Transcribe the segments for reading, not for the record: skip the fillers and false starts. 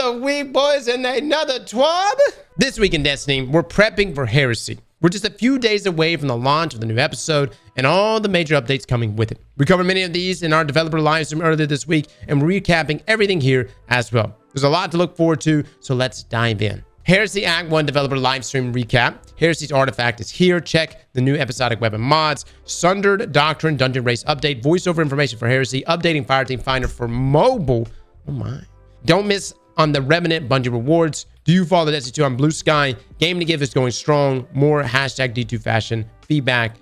Another week, boys, and another TWAB. This week in Destiny, we're prepping for Heresy. We're just a few days away from the launch of the new episode and all the major updates coming with it. We covered many of these in our developer livestream earlier this week, and we're recapping everything here as well. There's a lot to look forward to, so let's dive in. Heresy Act 1 developer livestream recap. Heresy's artifact is here. Check the new episodic weapon mods. Sundered Doctrine Dungeon Race update. Voiceover information for Heresy. Updating Fireteam Finder for mobile. Oh my. Don't miss on the Revenant Bungie rewards. Do you follow Destiny 2 on Blue Sky? Game to Give is going strong. More hashtag D2 fashion. Feedback.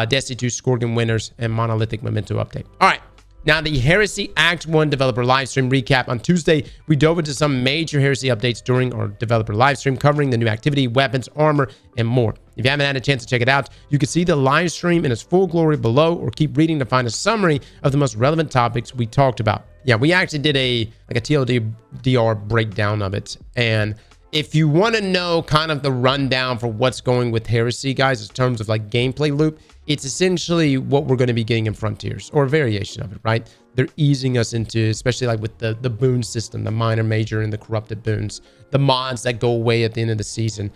Destiny 2 Scorpion winners and Monolithic Memento update. All right. Now, the Heresy Act 1 developer livestream recap. On Tuesday, we dove into some major Heresy updates during our developer livestream, covering the new activity, weapons, armor, and more. If you haven't had a chance to check it out, you can see the livestream in its full glory below, or keep reading to find a summary of the most relevant topics we talked about. Yeah, we actually did a TLDR breakdown of it. And if you want to know kind of the rundown for what's going with Heresy, guys, in terms of like gameplay loop, it's essentially what we're going to be getting in Frontiers, or a variation of it, right? They're easing us into, especially like with the boon system, the minor, major, and the corrupted boons, the mods that go away at the end of the season,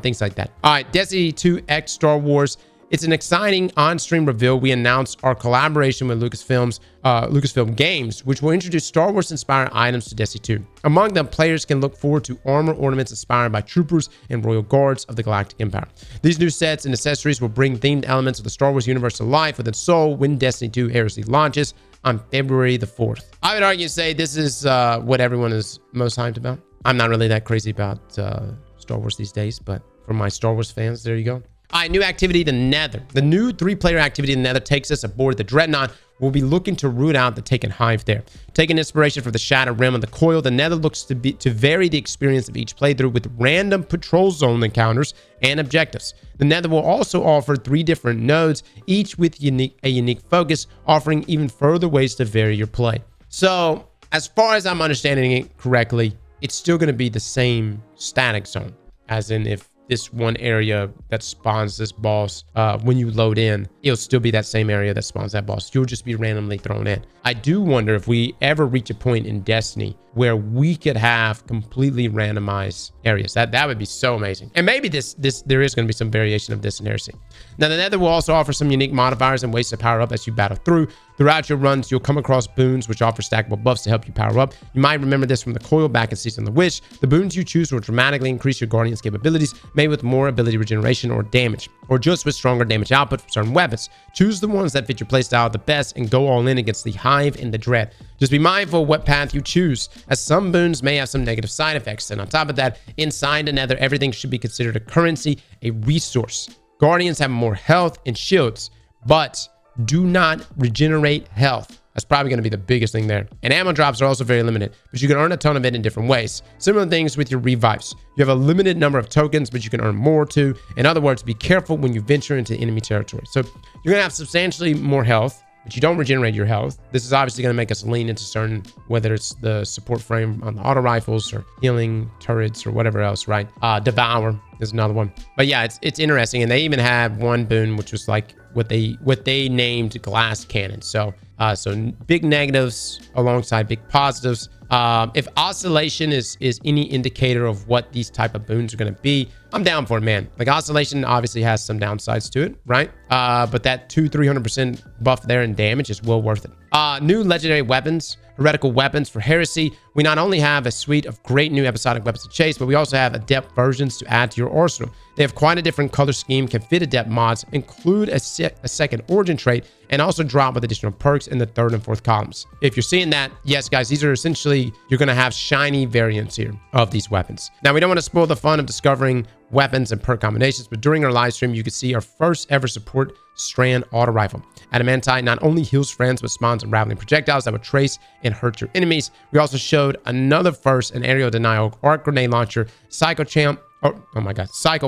things like that. All right, Destiny 2 X Star Wars. It's an exciting on-stream reveal. We announced our collaboration with Lucasfilm Games, which will introduce Star Wars-inspired items to Destiny 2. Among them, players can look forward to armor ornaments inspired by troopers and royal guards of the Galactic Empire. These new sets and accessories will bring themed elements of the Star Wars universe to life within Seoul when Destiny 2 Heresy launches on February the 4th. I would argue say this is what everyone is most hyped about. I'm not really that crazy about Star Wars these days, but for my Star Wars fans, there you go. All right, new activity, the Nether. The new 3-player activity in the Nether takes us aboard the Dreadnought. We'll be looking to root out the Taken Hive there. Taking inspiration from the Shattered Rim and the Coil, the Nether looks to vary the experience of each playthrough with random patrol zone encounters and objectives. The Nether will also offer 3 different nodes, each with a unique focus, offering even further ways to vary your play. So, as far as I'm understanding it correctly, it's still going to be the same static zone, as in if this one area that spawns this boss, when you load in, it'll still be that same area that spawns that boss. You'll just be randomly thrown in. I do wonder if we ever reach a point in Destiny where we could have completely randomized areas. That would be so amazing. And maybe there is going to be some variation of this in Heresy. Now, the Nether will also offer some unique modifiers and ways to power up as you battle through. Throughout your runs, you'll come across boons which offer stackable buffs to help you power up. You might remember this from the Coil back in Season of the Witch. The boons you choose will dramatically increase your Guardian's capabilities, made with more ability regeneration or damage, or just with stronger damage output for certain weapons. Choose the ones that fit your playstyle the best and go all in against the Hive and the Dread. Just be mindful of what path you choose, as some boons may have some negative side effects. And on top of that, inside the Nether, everything should be considered a currency, a resource. Guardians have more health and shields, but do not regenerate health. That's probably going to be the biggest thing there. And ammo drops are also very limited, but you can earn a ton of it in different ways. Similar things with your revives. You have a limited number of tokens, but you can earn more too. In other words, be careful when you venture into enemy territory. So you're going to have substantially more health, but you don't regenerate your health. This is obviously going to make us lean into certain, whether it's the support frame on the auto rifles or healing turrets or whatever else, right? Devour is another one. But yeah, it's interesting. And they even have one boon, which was like what they named glass cannon. So big negatives alongside big positives. If oscillation is any indicator of what these type of boons are going to be, I'm down for it, man. Like, oscillation obviously has some downsides to it, right? But that 300% buff there in damage is well worth it. New legendary weapons, heretical weapons for Heresy. We not only have a suite of great new episodic weapons to chase, but we also have adept versions to add to your arsenal. They have quite a different color scheme, can fit adept mods, include a second origin trait, and also drop with additional perks in the 3rd and 4th columns. If you're seeing that, yes, guys, these are essentially, you're going to have shiny variants here of these weapons. Now, we don't want to spoil the fun of discovering weapons and perk combinations, but during our live stream, you can see our first ever support strand auto rifle. Adamantite not only heals friends, but spawns unraveling projectiles that will trace and hurt your enemies. We also showed another first, an aerial denial arc grenade launcher. Psycho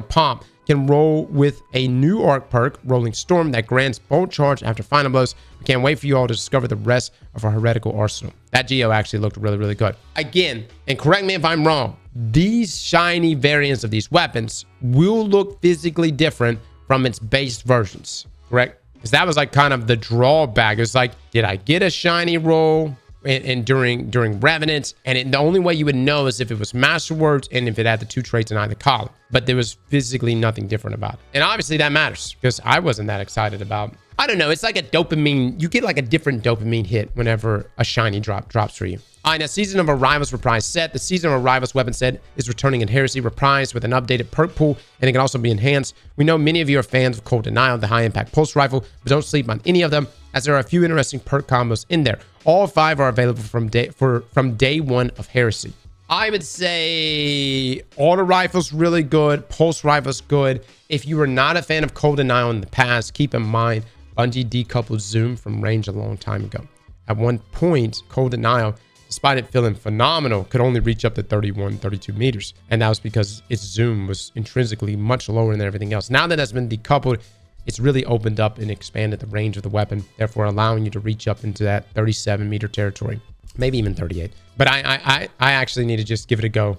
Pomp can roll with a new arc perk, Rolling Storm, that grants bolt charge after final blows. We can't wait for you all to discover the rest of our heretical arsenal. That Geo actually looked really, really good. Again, and correct me if I'm wrong, these shiny variants of these weapons will look physically different from its base versions, correct? Because that was like kind of the drawback. It's like, did I get a shiny roll? and during Revenant, and the only way you would know is if it was Masterworks and if it had the 2 traits in either column. But there was physically nothing different about it. And obviously that matters because I wasn't that excited about, I don't know, it's like a dopamine, you get like a different dopamine hit whenever a shiny drops for you. All right, now Season of Arrivals Reprise set. The Season of Arrivals weapon set is returning in Heresy Reprise with an updated perk pool, and it can also be enhanced. We know many of you are fans of Cold Denial, the high impact pulse rifle, but don't sleep on any of them, as there are a few interesting perk combos in there. All 5 are available from day 1 of Heresy. I would say auto rifle's really good, pulse rifle's good. If you were not a fan of Cold Denial in the past, keep in mind Bungie decoupled zoom from range a long time ago. At one point, Cold Denial, despite it feeling phenomenal, could only reach up to 31, 32 meters. And that was because its zoom was intrinsically much lower than everything else. Now that that's been decoupled, it's really opened up and expanded the range of the weapon, therefore allowing you to reach up into that 37 meter territory, maybe even 38. But I actually need to just give it a go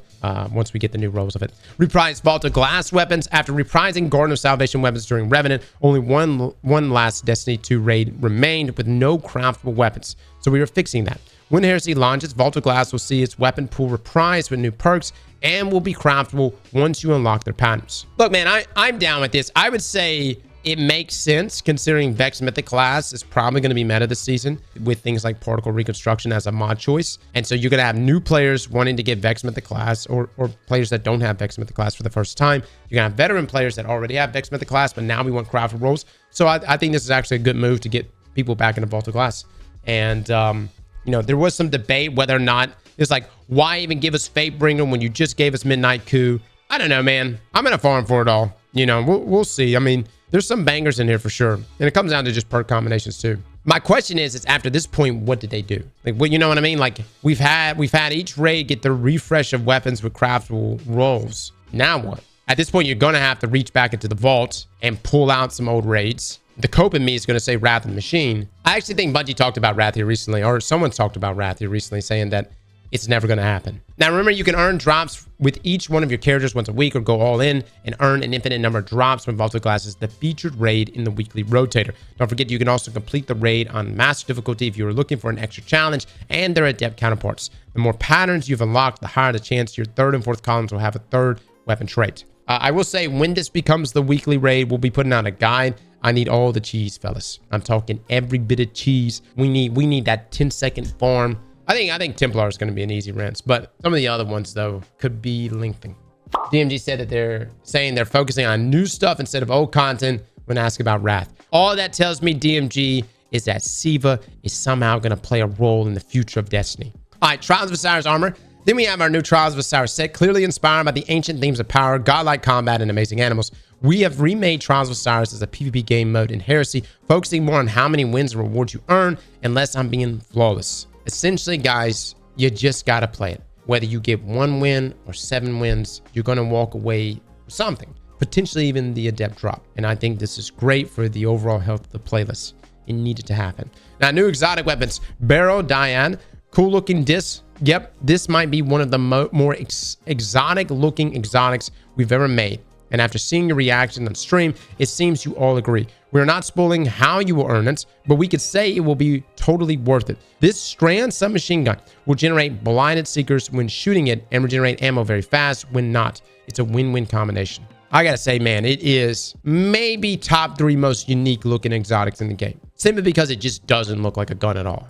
once we get the new rolls of it. Reprise Vault of Glass weapons. After reprising Garden of Salvation weapons during Revenant, only one last Destiny 2 raid remained with no craftable weapons. So we are fixing that. When Heresy launches, Vault of Glass will see its weapon pool reprised with new perks and will be craftable once you unlock their patterns. Look, man, I'm down with this. I would say it makes sense considering Vex Mythic class is probably going to be meta this season with things like Particle Reconstruction as a mod choice. And so you're going to have new players wanting to get Vex Mythic class or players that don't have Vex Mythic class for the first time. You're going to have veteran players that already have Vex Mythic class, but now we want craftable roles. So I think this is actually a good move to get people back into Vault of Glass. And, you know, there was some debate whether or not it's like, why even give us Fatebringer when you just gave us Midnight Coup? I don't know, man. I'm going to farm for it all. You know, we'll see. I mean, there's some bangers in here for sure. And it comes down to just perk combinations too. My question is after this point, what did they do? Like, what, you know what I mean? Like we've had each raid get the refresh of weapons with craftable rolls. Now what? At this point, you're going to have to reach back into the vault and pull out some old raids. The cope in me is going to say Wrath of the Machine. I actually think Bungie talked about Wrath here recently, or someone talked about Wrath here recently, saying that it's never going to happen. Now, remember, you can earn drops with each one of your characters once a week or go all in and earn an infinite number of drops when Vault of Glass is the featured raid in the weekly rotator. Don't forget, you can also complete the raid on master difficulty if you are looking for an extra challenge and their adept counterparts. The more patterns you've unlocked, the higher the chance your 3rd and 4th columns will have a 3rd weapon trait. I will say when this becomes the weekly raid, we'll be putting out a guide. I need all the cheese, fellas. I'm talking every bit of cheese. We need that 10-second farm. I think Templar is going to be an easy rinse, but some of the other ones, though, could be lengthy. DMG said that they're saying they're focusing on new stuff instead of old content when asked about Wrath. All that tells me, DMG, is that Siva is somehow going to play a role in the future of Destiny. All right, Trials of Osiris armor. Then we have our new Trials of Osiris set, clearly inspired by the ancient themes of power, godlike combat, and amazing animals. We have remade Trials of Osiris as a PvP game mode in Heresy, focusing more on how many wins and rewards you earn, and less on being flawless. Essentially, guys, you just got to play it. Whether you get 1 win or 7 wins, you're going to walk away with something, potentially even the adept drop. And I think this is great for the overall health of the playlist. It needed to happen. Now, new exotic weapons, barrow-dyad, cool looking disc. Yep, this might be one of the more exotic looking exotics we've ever made. And after seeing your reaction on stream, it seems you all agree. We're not spoiling how you will earn it, but we could say it will be totally worth it. This Strand submachine gun will generate blinded seekers when shooting it and regenerate ammo very fast when not. It's a win-win combination. I gotta say, man, it is maybe top 3 most unique looking exotics in the game. Simply because it just doesn't look like a gun at all.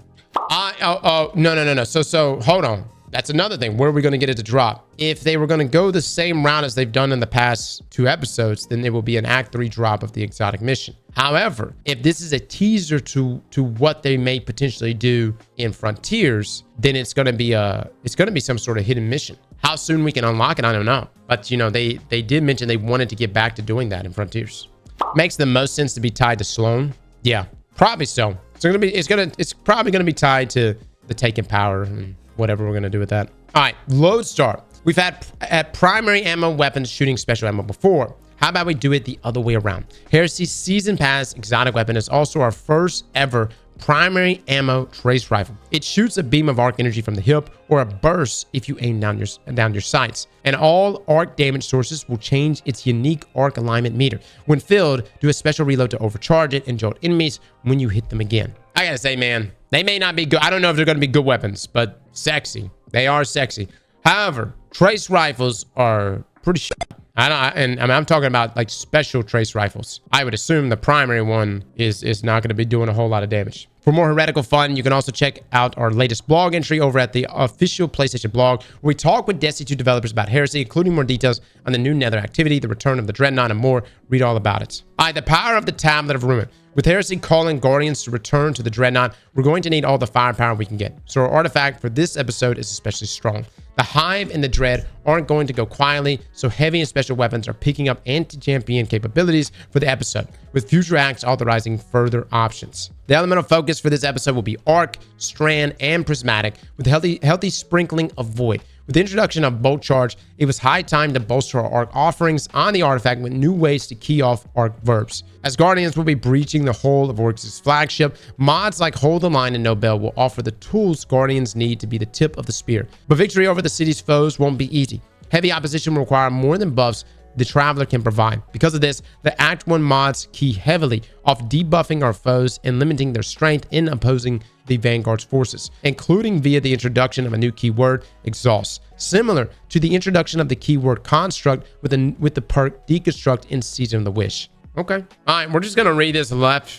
No. So hold on. That's another thing. Where are we going to get it to drop? If they were going to go the same route as they've done in the past 2 episodes, then it will be an Act 3 drop of the exotic mission. However, if this is a teaser to what they may potentially do in Frontiers, then it's going to be some sort of hidden mission. How soon we can unlock it, I don't know. But you know, they did mention they wanted to get back to doing that in Frontiers. Makes the most sense to be tied to Sloan. Yeah, probably so. It's probably gonna be tied to the Taken Power and whatever we're gonna do with that. All right, Lodestar. We've had primary ammo weapons shooting special ammo before. How about we do it the other way around? Heresy's Season Pass exotic weapon is also our first ever primary ammo trace rifle. It shoots a beam of arc energy from the hip or a burst if you aim down your sights. And all arc damage sources will change its unique arc alignment meter. When filled, do a special reload to overcharge it and jolt enemies when you hit them again. I gotta say, man, They may not be good. I don't know if they're going to be good weapons, but sexy. They are sexy. However, trace rifles are pretty shit. I'm talking about like special trace rifles. I would assume the primary one is not going to be doing a whole lot of damage. For more heretical fun, you can also check out our latest blog entry over at the official PlayStation blog, where we talk with Destiny 2 developers about Heresy, including more details on the new Nether activity, the return of the Dreadnought, and more. Read all about it. All right, the power of the Tablet of Ruin. With Heresy calling Guardians to return to the Dreadnought, we're going to need all the firepower we can get. So our artifact for this episode is especially strong. The Hive and the Dread aren't going to go quietly, so heavy and special weapons are picking up anti-champion capabilities for the episode, with future acts authorizing further options. The elemental focus for this episode will be Arc, Strand, and Prismatic, with a healthy sprinkling of Void. With the introduction of Bolt Charge, it was high time to bolster our Arc offerings on the artifact with new ways to key off Arc verbs. As Guardians will be breaching the whole of Oryx's flagship, mods like Hold the Line and Nobel will offer the tools Guardians need to be the tip of the spear. But victory over the city's foes won't be easy. Heavy opposition will require more than buffs the Traveler can provide. Because of this, the Act 1 mods key heavily off debuffing our foes and limiting their strength in opposing the Vanguard's forces, including via the introduction of a new keyword, Exhaust, similar to the introduction of the keyword Construct with the perk Deconstruct in Season of the Wish. Okay. All right, we're just going to read this left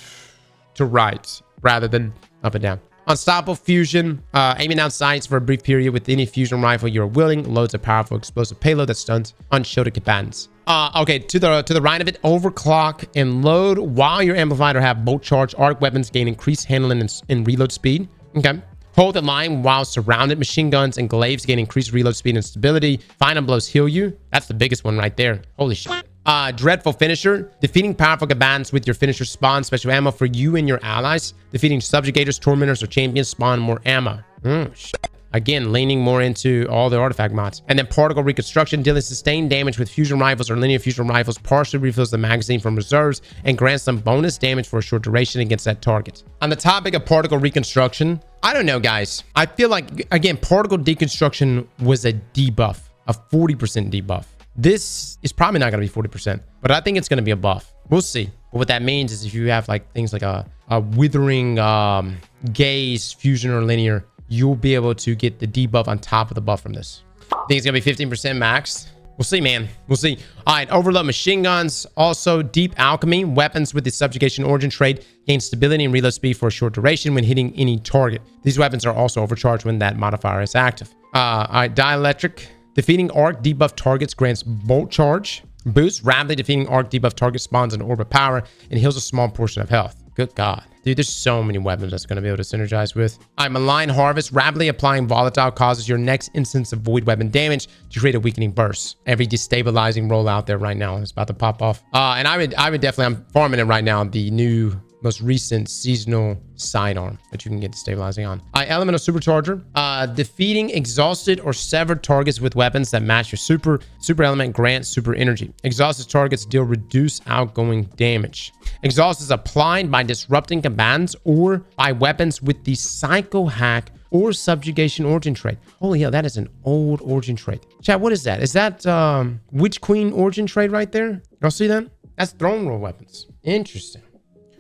to right rather than up and down. Unstoppable fusion, aiming down sights for a brief period with any fusion rifle you're willing, loads a powerful explosive payload that stuns unshielded combatants. Okay, to the right of it, overclock and load while you're amplified or have bolt charge. Arc weapons gain increased handling and reload speed. Okay. Hold the line while surrounded. Machine guns and glaives gain increased reload speed and stability. Final blows heal you. That's the biggest one right there. Holy shit. Dreadful finisher. Defeating powerful combatants with your finisher spawn special ammo for you and your allies. Defeating subjugators, tormentors, or champions spawn more ammo. Shit. Again, leaning more into all the artifact mods. And then particle reconstruction, dealing sustained damage with fusion rifles or linear fusion rifles, partially refills the magazine from reserves and grants some bonus damage for a short duration against that target. On the topic of particle reconstruction, I don't know, guys. I feel like, again, particle deconstruction was a debuff, a 40% debuff. This is probably not going to be 40%, but I think it's going to be a buff. We'll see. But what that means is if you have like things like a withering gaze, fusion, or linear, you'll be able to get the debuff on top of the buff from this. I think it's going to be 15% max. We'll see, man. We'll see. All right, overload machine guns. Also, deep alchemy. Weapons with the subjugation origin trait gain stability and reload speed for a short duration when hitting any target. These weapons are also overcharged when that modifier is active. All right, dielectric. Defeating arc debuff targets grants bolt charge. Boost. Rapidly defeating arc debuff target spawns an orb of power and heals a small portion of health. Good God. Dude, there's so many weapons that's going to be able to synergize with. All right, Malign Harvest. Rapidly applying volatile causes your next instance of void weapon damage to create a weakening burst. Every destabilizing roll out there right now is about to pop off. And I would definitely, I'm farming it right now, the new, most recent seasonal sidearm that you can get stabilizing on. Elemental Supercharger. Defeating exhausted or severed targets with weapons that match your super element grants super energy. Exhausted targets deal reduced outgoing damage. Exhaust is applied by disrupting combatants or by weapons with the Psycho Hack or Subjugation origin trait. Holy hell, that is an old origin trait. Chat, what is that? Is that Witch Queen origin trait right there? Y'all see that? That's throne roll weapons. Interesting.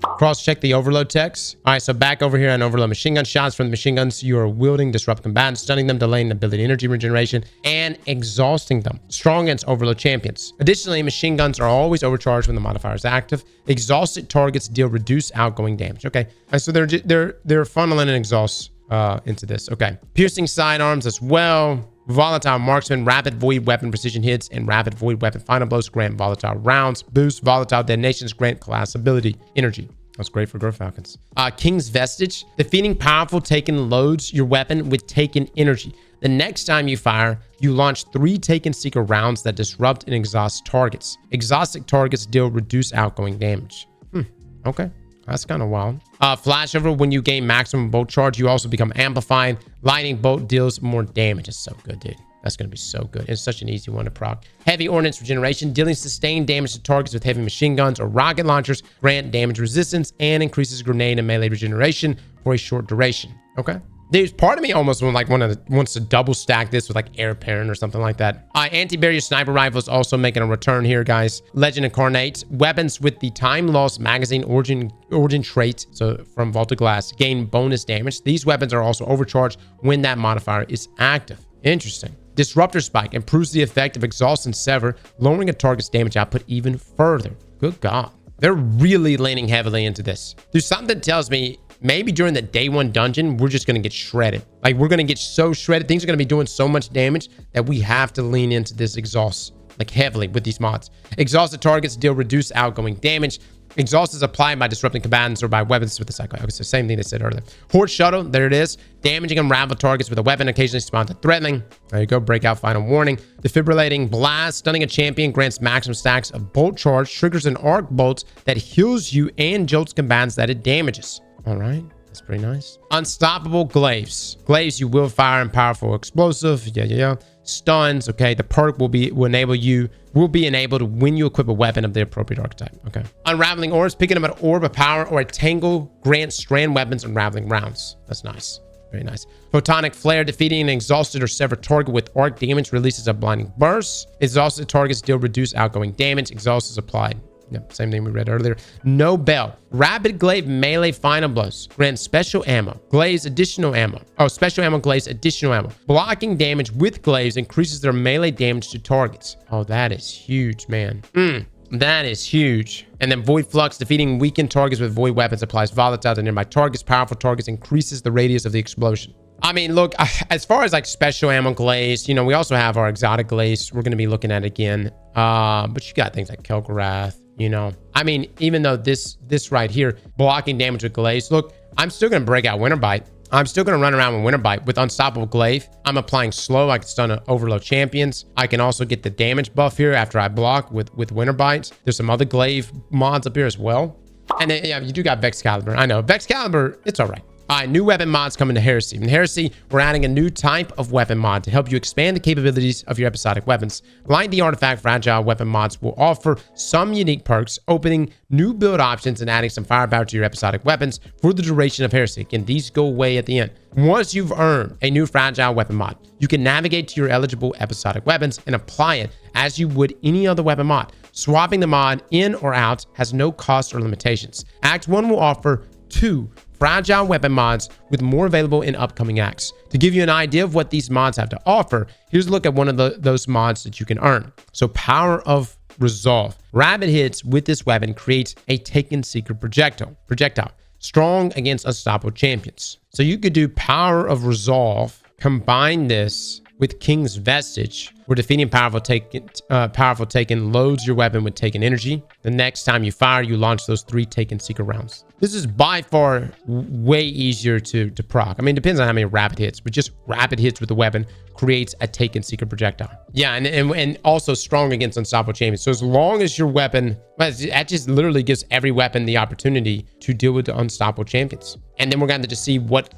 Cross-check the overload text. All right, so back over here on overload machine gun shots from the machine guns you are wielding, disrupt combatants, stunning them, delaying ability energy regeneration, and exhausting them. Strong against overload champions. Additionally, machine guns are always overcharged when the modifier is active. Exhausted targets deal reduced outgoing damage. Okay, and so they're funneling an exhaust into this. Okay, piercing sidearms as well. Volatile marksman, rapid void weapon precision hits, and rapid void weapon final blows grant volatile rounds. Boost volatile detonations grant class ability energy. That's great for Growth Falcons. King's Vestige. Defeating powerful Taken loads your weapon with Taken energy. The next time you fire, you launch 3 Taken Seeker rounds that disrupt and exhaust targets. Exhausted targets deal reduced outgoing damage. Okay. That's kind of wild. Flashover, when you gain maximum bolt charge, you also become amplified. Lightning bolt deals more damage. It's so good, dude. That's going to be so good. It's such an easy one to proc. Heavy ordnance regeneration, dealing sustained damage to targets with heavy machine guns or rocket launchers, grant damage resistance, and increases grenade and melee regeneration for a short duration. Okay. There's part of me almost wants to double stack this with like Air Parent or something like that. Anti-barrier sniper rifles also making a return here, guys. Legend Incarnate. Weapons with the time loss magazine origin trait, so from Vaulted Glass, gain bonus damage. These weapons are also overcharged when that modifier is active. Interesting. Disruptor Spike improves the effect of Exhaust and Sever, lowering a target's damage output even further. Good God. They're really leaning heavily into this. Dude, something tells me maybe during the day one dungeon, we're just going to get shredded. Like, we're going to get so shredded. Things are going to be doing so much damage that we have to lean into this exhaust, like, heavily with these mods. Exhausted targets deal reduced outgoing damage. Exhaust is applied by disrupting combatants or by weapons with the cycle. Okay, so same thing they said earlier. Horde Shuttle, there it is. Damaging unraveled targets with a weapon occasionally responds to threatening. There you go. Breakout Final Warning. Defibrillating Blast. Stunning a champion grants maximum stacks of bolt charge. Triggers an arc bolt that heals you and jolts combatants that it damages. All right. That's pretty nice. Unstoppable Glaives. Glaives, you will fire and powerful explosive. Yeah. Stuns. Okay. The perk will be enabled when you equip a weapon of the appropriate archetype. Okay. Unraveling Orbs. Picking up an orb of power or a tangle grants strand weapons unraveling rounds. That's nice. Very nice. Photonic Flare. Defeating an exhausted or severed target with arc damage releases a blinding burst. Exhausted targets deal reduced outgoing damage. Exhaust is applied. Yep, same thing we read earlier. No Bell. Rapid Glaive melee final blows. Grants special ammo. Glaives additional ammo. Oh, special ammo glaives additional ammo. Blocking damage with glaives increases their melee damage to targets. Oh, that is huge, man. That is huge. And then Void Flux. Defeating weakened targets with void weapons applies volatile to nearby targets. Powerful targets increases the radius of the explosion. I mean, look, as far as like special ammo glaives, you know, we also have our exotic glaives we're going to be looking at again. But you got things like Kel'Garath. You know, I mean, even though this right here, blocking damage with glaives, look, I'm still going to break out Winterbite. I'm still going to run around with Winterbite. With Unstoppable Glaive, I'm applying slow. I can stun overload champions. I can also get the damage buff here after I block with Winterbite. There's some other glaive mods up here as well. And then, yeah, you do got Vexcalibur. I know, Vexcalibur, it's all right. All right, new weapon mods coming to Heresy. In Heresy, we're adding a new type of weapon mod to help you expand the capabilities of your episodic weapons. Like the Artifact Fragile weapon mods will offer some unique perks, opening new build options and adding some firepower to your episodic weapons for the duration of Heresy. And these go away at the end. Once you've earned a new Fragile weapon mod, you can navigate to your eligible episodic weapons and apply it as you would any other weapon mod. Swapping the mod in or out has no cost or limitations. Act 1 will offer 2 Fragile weapon mods with more available in upcoming acts. To give you an idea of what these mods have to offer, here's a look at one of those mods that you can earn. So Power of Resolve. Rapid hits with this weapon creates a Taken Seeker projectile. Strong against unstoppable champions. So you could do Power of Resolve, combine this with King's Vestige, where defeating Powerful Taken loads your weapon with Taken energy. The next time you fire, you launch those 3 Taken Seeker rounds. This is by far way easier to proc. I mean, it depends on how many rapid hits, but just rapid hits with the weapon creates a Taken Seeker projectile. Yeah, and also strong against unstoppable champions. So as long as your weapon, well, that just literally gives every weapon the opportunity to deal with the unstoppable champions. And then we're going to just see what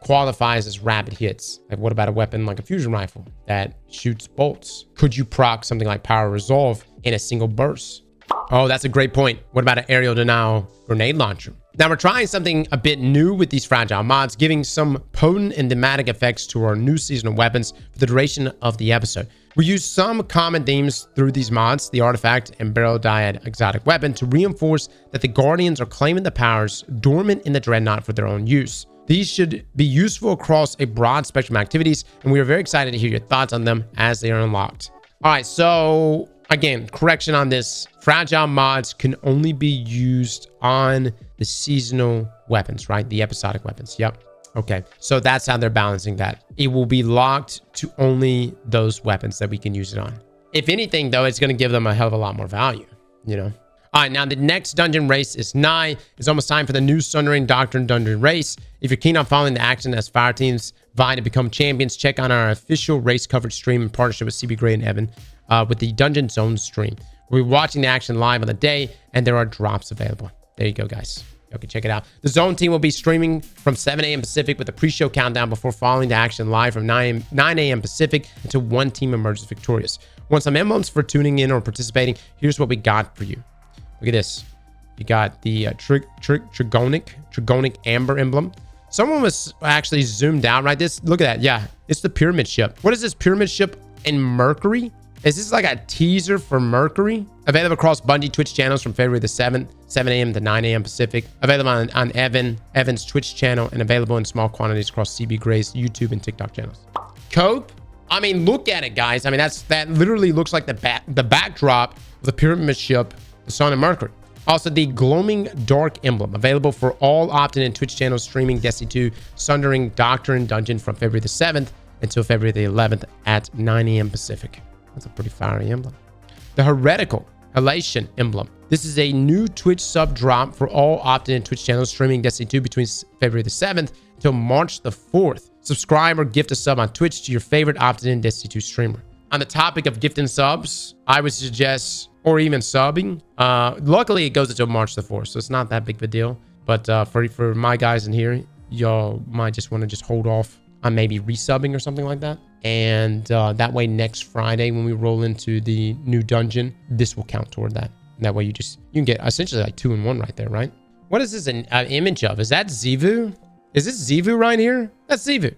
qualifies as rapid hits. Like, what about a weapon like a fusion rifle that shoots bolts? Could you proc something like Power Resolve in a single burst? Oh, that's a great point. What about an aerial denial grenade launcher? Now, we're trying something a bit new with these fragile mods, giving some potent and thematic effects to our new seasonal weapons for the duration of the episode. We use some common themes through these mods, the Artifact and barrow-dyad exotic weapon, to reinforce that the Guardians are claiming the powers dormant in the Dreadnought for their own use. These should be useful across a broad spectrum of activities, and we are very excited to hear your thoughts on them as they are unlocked. All right, so again, correction on this. Fragile mods can only be used on the seasonal weapons, right? The episodic weapons. Yep. Okay. So that's how they're balancing that. It will be locked to only those weapons that we can use it on. If anything, though, it's going to give them a hell of a lot more value, you know? All right, now the next dungeon race is nigh. It's almost time for the new Sundering Doctrine dungeon race. If you're keen on following the action as Fireteam's vying to become champions, check out our official race coverage stream in partnership with CB Gray and Evan with the Dungeon Zone stream. We'll be watching the action live on the day, and there are drops available. There you go, guys. Okay, check it out. The Zone team will be streaming from 7 a.m. Pacific with a pre-show countdown before following the action live from 9 a.m. Pacific until one team emerges victorious. Want some emblems for tuning in or participating? Here's what we got for you. Look at this. You got the Trigonic Amber emblem. Someone was actually zoomed out, right? Look at that. Yeah, it's the pyramid ship. What is this pyramid ship in Mercury? Is this like a teaser for Mercury? Available across Bungie Twitch channels from February the 7th, 7 a.m. to 9 a.m. Pacific. Available on Evan's Twitch channel and available in small quantities across CB Gray's YouTube and TikTok channels. Cope? I mean, look at it, guys. I mean, that literally looks like the backdrop of the pyramid ship, the Sun and Mercury. Also, the glowing dark emblem available for all opt-in Twitch channels streaming Destiny 2 Sundering Doctrine Dungeon from February the 7th until February the 11th at 9 a.m. Pacific. That's a pretty fiery emblem. The Heretical Elation emblem. This is a new Twitch sub drop for all opt-in Twitch channels streaming Destiny 2 between February the 7th until March the 4th. Subscribe or gift a sub on Twitch to your favorite opt-in Destiny 2 streamer. On the topic of gifting subs, I would suggest, or even subbing. Luckily, it goes until March the 4th, so it's not that big of a deal. But for my guys in here, y'all might just want to just hold off on maybe resubbing or something like that. And that way, next Friday, when we roll into the new dungeon, this will count toward that. And that way, you can get essentially like 2 in 1 right there, right? What is this an image of? Is that Zivu? Is this Zivu right here? That's Zivu.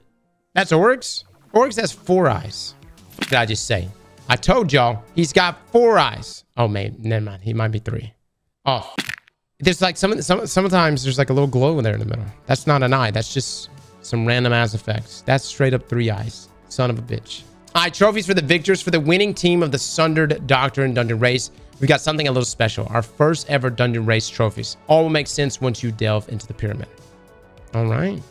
That's Oryx. Oryx has 4 eyes. What did I just say? I told y'all he's got 4 eyes. Oh man, never mind. He might be 3. Oh, there's like sometimes there's like a little glow in there in the middle. That's not an eye. That's just some random ass effects. That's straight up 3 eyes. Son of a bitch. All right, trophies for the victors. For the winning team of the Sundered Doctrine Dungeon Race, we got something a little special. Our first ever Dungeon Race trophies. All will make sense once you delve into the pyramid. All right.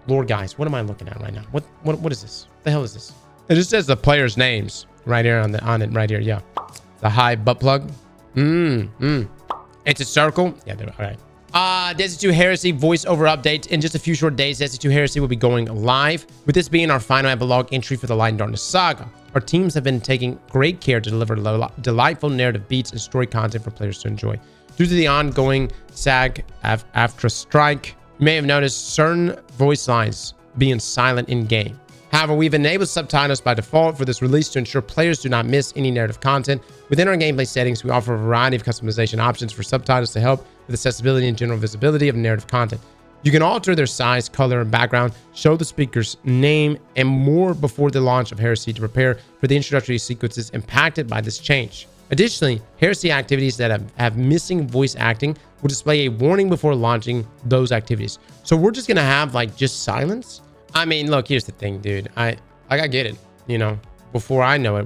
Lord, guys, what am I looking at right now? What is this? What the hell is this? It just says the players' names right here on it right here. Yeah. The high butt plug. It's a circle. Yeah, they're all right. Destiny 2 Heresy voiceover update. In just a few short days, Destiny 2 Heresy will be going live. With this being our final epilogue entry for the Light and Darkness saga, our teams have been taking great care to deliver delightful narrative beats and story content for players to enjoy. Due to the ongoing SAG after strike, you may have noticed certain voice lines being silent in game. However, we've enabled subtitles by default for this release to ensure players do not miss any narrative content. Within our gameplay settings, we offer a variety of customization options for subtitles to help with accessibility and general visibility of narrative content. You can alter their size, color, and background, show the speaker's name, and more before the launch of Heresy to prepare for the introductory sequences impacted by this change. Additionally, Heresy activities that have missing voice acting will display a warning before launching those activities. So we're just going to have like just silence. I mean, look, here's the thing, dude. I get it. You know, before I know it,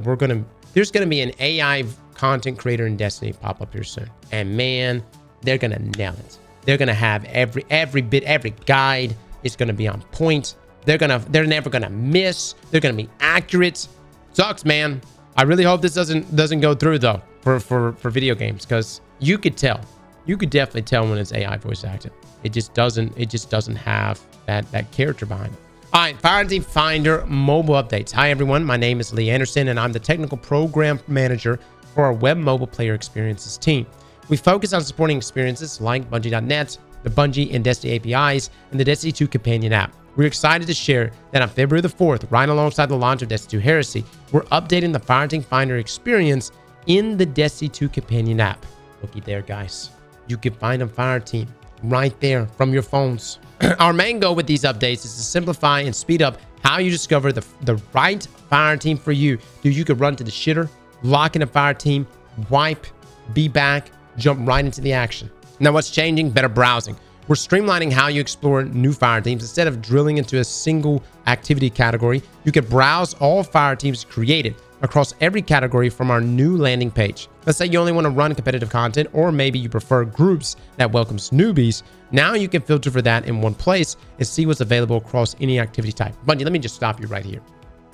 there's going to be an AI content creator in Destiny pop up here soon. And man, they're going to nail it. They're going to have every bit, every guide is going to be on point. They're never going to miss. They're going to be accurate. Sucks, man. I really hope this doesn't go through though for video games, because you could tell. You could definitely tell when it's AI voice acted. It just doesn't have that character behind it. All right, Fireteam Finder mobile updates. Hi, everyone. My name is Lee Anderson, and I'm the technical program manager for our web mobile player experiences team. We focus on supporting experiences like Bungie.net, the Bungie and Destiny APIs, and the Destiny 2 companion app. We're excited to share that on February the 4th, right alongside the launch of Destiny 2 Heresy, we're updating the Fireteam Finder experience in the Destiny 2 companion app. Looky there, guys. You can find a Fireteam right there from your phones. Our main goal with these updates is to simplify and speed up how you discover the right fire team for you. Dude, you could run to the shitter, lock in a fire team, wipe, be back, jump right into the action. Now, what's changing? Better browsing. We're streamlining how you explore new fire teams. Instead of drilling into a single activity category, you can browse all fire teams created across every category from our new landing page. Let's say you only want to run competitive content, or maybe you prefer groups that welcomes newbies. Now you can filter for that in one place and see what's available across any activity type. Bungie, let me just stop you right here.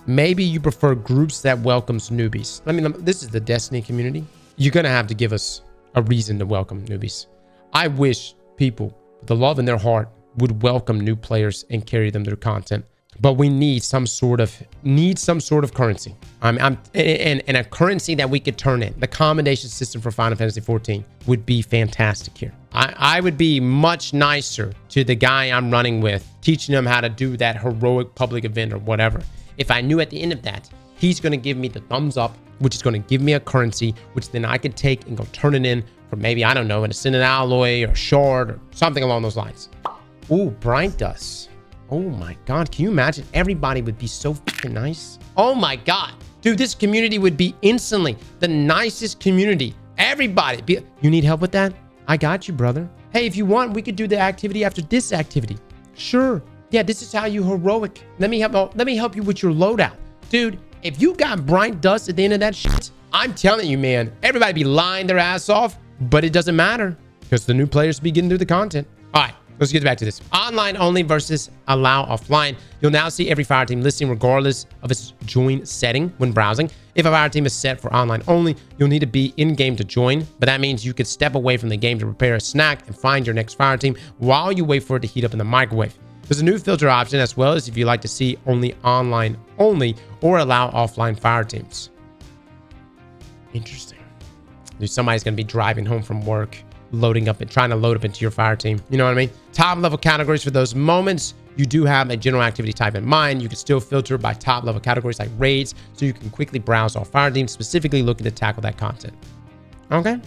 Maybe you prefer groups that welcomes newbies. This is the Destiny community. You're going to have to give us a reason to welcome newbies. I wish people with the love in their heart would welcome new players and carry them through content. But we need some sort of currency. And a currency that we could turn in. The commendation system for Final Fantasy 14 would be fantastic here. I would be much nicer to the guy I'm running with, teaching him how to do that heroic public event or whatever, if I knew at the end of that, he's going to give me the thumbs up, which is going to give me a currency, which then I could take and go turn it in for maybe, I don't know, an ascendant alloy or shard or something along those lines. Ooh, Bright Dust. Oh my God. Can you imagine? Everybody would be so fucking nice. Oh my God. Dude, this community would be instantly the nicest community. Everybody. You need help with that? I got you, brother. Hey, if you want, we could do the activity after this activity. Sure. Yeah, this is how you heroic. Let me help you with your loadout. Dude, if you got bright dust at the end of that shit, I'm telling you, man, everybody be lying their ass off, but it doesn't matter because the new players be getting through the content. All right, let's get back to this. Online only versus allow offline. You'll now see every Fireteam listing regardless of its join setting when browsing. If a Fireteam is set for online only, you'll need to be in-game to join, but that means you could step away from the game to prepare a snack and find your next Fireteam while you wait for it to heat up in the microwave. There's a new filter option as well as if you like to see only online only or allow offline Fireteams. Interesting. Dude, somebody's going to be driving home from work, loading up and trying to load up into your Fireteam. You know what I mean? Top level categories for those moments. You do have a general activity type in mind. You can still filter by top level categories like raids, so you can quickly browse all Fireteams specifically looking to tackle that content. Okay.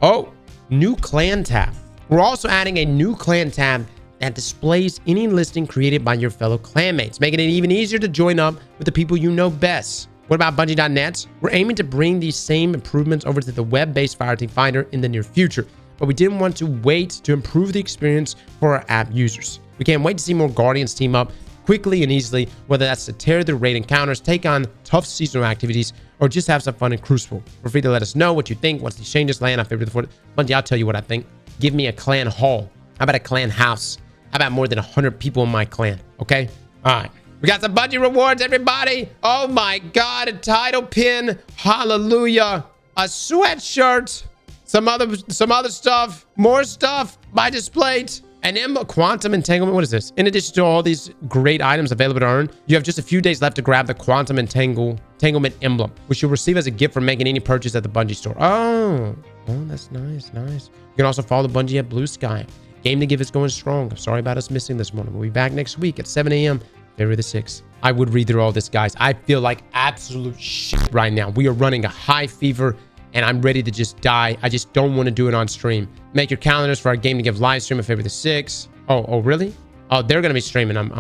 Oh, new clan tab. We're also adding a new clan tab that displays any listing created by your fellow clanmates, making it even easier to join up with the people you know best. What about Bungie.net? We're aiming to bring these same improvements over to the web-based Fireteam Finder in the near future, but we didn't want to wait to improve the experience for our app users. We can't wait to see more Guardians team up quickly and easily, whether that's to tear through raid encounters, take on tough seasonal activities, or just have some fun in Crucible. Feel free to let us know what you think once these changes land on February the 4th. Bungie, I'll tell you what I think. Give me a clan hall. How about a clan house? How about more than 100 people in my clan? Okay? All right. We got some Bungie rewards, everybody. Oh my God. A title pin. Hallelujah. A sweatshirt. Some other stuff. More stuff. My display. And quantum entanglement. What is this? In addition to all these great items available to earn, you have just a few days left to grab the quantum entanglement emblem, which you'll receive as a gift for making any purchase at the Bungie store. Oh, that's nice. Nice. You can also follow the Bungie at Blue Sky. Game to Give is going strong. I'm sorry about us missing this morning. We'll be back next week at 7 a.m. February the 6th. I would read through all this, guys. I feel like absolute shit right now. We are running a high fever, and I'm ready to just die. I just don't want to do it on stream. Make your calendars for our Game to Give live stream on February the 6th. Oh, really? Oh, they're going to be streaming on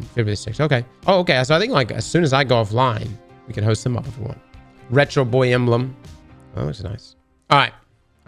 February the 6th. Okay. Oh, okay. So I think like as soon as I go offline, we can host them up if we want. Retro Boy emblem. Oh, looks nice. All right.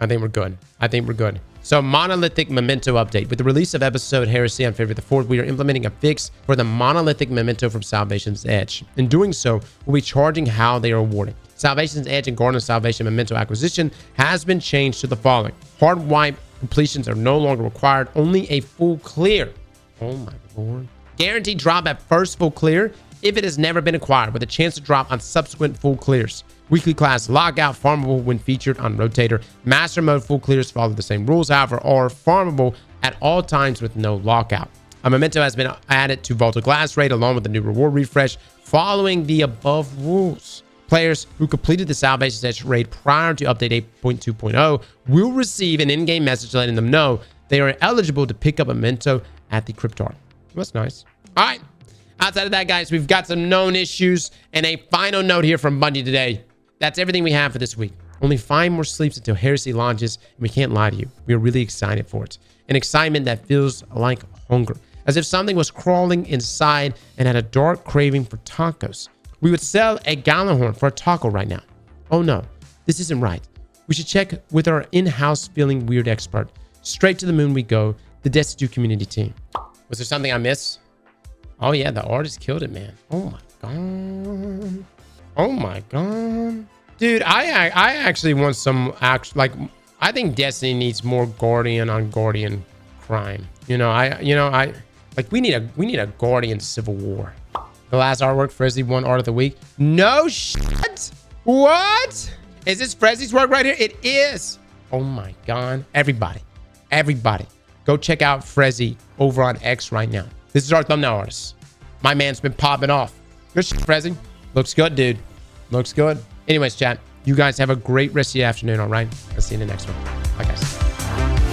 I think we're good. So Monolithic Memento update. With the release of episode Heresy on February the 4th, we are implementing a fix for the Monolithic Memento from Salvation's Edge. In doing so, we'll be charging how they are awarded. Salvation's Edge and Garden of Salvation Memento acquisition has been changed to the following. Hard wipe completions are no longer required, only a full clear. Oh my lord. Guaranteed drop at first full clear if it has never been acquired, with a chance to drop on subsequent full clears. Weekly class lockout farmable when featured on Rotator. Master mode full clears follow the same rules, however, are farmable at all times with no lockout. A Memento has been added to Vault of Glass raid along with the new reward refresh following the above rules. Players who completed the Salvation's Edge raid prior to update 8.2.0 will receive an in-game message letting them know they are eligible to pick up a Memento at the Cryptarch. That's nice. All right. Outside of that, guys, we've got some known issues and a final note here from Bungie today. That's everything we have for this week. Only 5 more sleeps until Heresy launches, and we can't lie to you. We are really excited for it. An excitement that feels like hunger, as if something was crawling inside and had a dark craving for tacos. We would sell a Gallahorn for a taco right now. Oh no, this isn't right. We should check with our in-house feeling weird expert. Straight to the moon we go, the Destitute community team. Was there something I missed? Oh yeah, the artist killed it, man. Oh my god. Oh my god. Dude, I actually want some I think Destiny needs more Guardian on Guardian crime. We need a Guardian civil war. The last artwork, Frezzy won art of the week. No shit. What? Is this Frezzy's work right here? It is. Oh my god. Everybody, go check out Frezzy over on X right now. This is our thumbnail artist. My man's been popping off. Good shit, Frezzy. Looks good, dude. Looks good. Anyways, chat, you guys have a great rest of the afternoon, all right? I'll see you in the next one. Bye, guys.